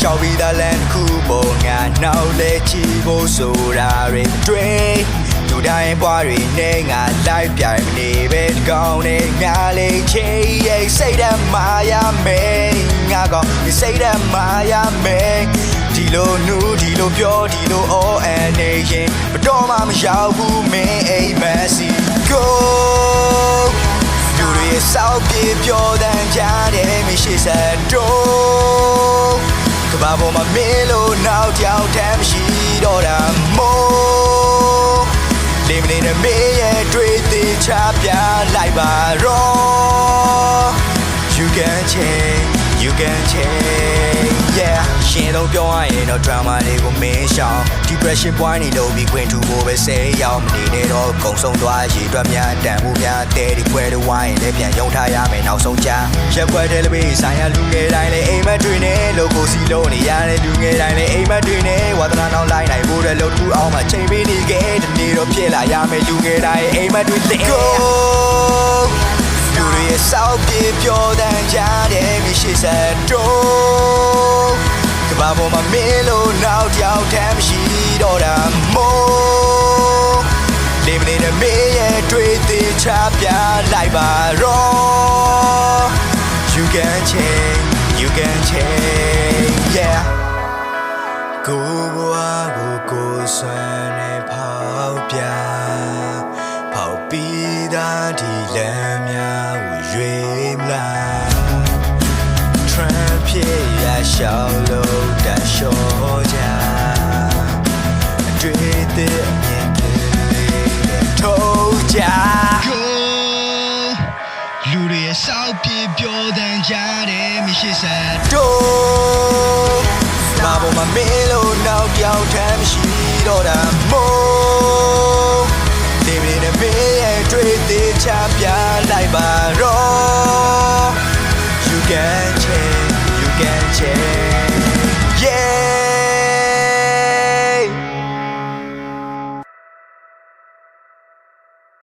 ရှောက်ပြီးသားလမ်းတစ်ခုပေါ်ငါနောက်လဲချီဖို့ဆိုတာတွေတွေးသူတိုင်းဘွားတွေနဲ့ငါလိုက်ပြိုင်မနေပဲတကောင်းနဲ့ငါလေးချေရဲ့စိတ်ဓာတ်မာရမယ်ငါကောဒီစိတ်ဓာတ်မာရမယ်ဒီလိုနူးဒီလိုပြောဒီလို all and နေရင်ဘတော်မှမရောက်ဘူးမင်းအိမ်မက်ဆီ go လူတွေစောက်ပြေပြောတဲ့ကြားတယ်မရှိစတော့ကဘာပေါ်မှာမင်းလို့နောက်ကြောင်တမ်းမရှိတော့တာမို့လင်းမနေတဲ့မင်းရဲ့တွေ့သေးချပြလိုက်ပါတော့ You can change You can change yeah ရှင်တော့ပြောရရင်တော့ drama တွေကိုမင်းရှောင် depression point နေလို့ပြီးခွင့်ထူဖို့ပဲစေရောက်မနေနဲ့တော့ကုံဆုံးသွားရေအတွက်များတန်မှုများတဲဒီခွဲတွေဝိုင်းလည်းပြန်ရုံထားရမယ်နောက်ဆုံးချရက်ခွဲတယ်လို့ပြီးဆိုင်ရလူငယ်တိုင်းလည်းအိမ်မက်တွေနဲ့လို့ကိုစီလုံးနေရတဲ့လူငယ်တိုင်းလည်းအိမ်မက်တွေနဲ့ဝါသနာနောက်လိုက်နိုင်ဖို့တဲ့လို့ထူအောင်မှချိန်ပေးနေခဲ့တဲ့နေ့တော့ဖြစ်လာရမယ်လူငယ်တိုင်းအိမ်မက်တွေတဲ့ Goလူတွေရဲ့စောက်ပြေပြောတဲ့ကြားတယ်မရှိစတော့ကဘာပေါ်မှာမင်းလို့နောက်ကြောင်တမ်းမရှိတော့တာမို့လင်းမနေတဲ့မင်းရဲ့တွေ့သေးချပြလိုက်ပါတော့ You can change You can change yeah ကိုဘွားကိုစွမ်းနဲ့ဖောက်ပြဖောက်ပြီးသားဒီလမ်းများကိုရွေးမလား Trend ဖြစ်ရရှောက်လို့တရှော့ကြတွေ့တဲ့အမြင်ကလေးထုတ်ကြလူတွေစောက်ပြေပြောတဲ့ကြားတယ်မရှိစတော့ဘာပေါ်မှာမင်းလို့နောက်ပြောင်းထမ်းမရှိတော့တာမို့ဒီမင်းနဲ့မင်းရဲ့တွေ့သေးချပြလိုက်ပါတော့ You can change You can change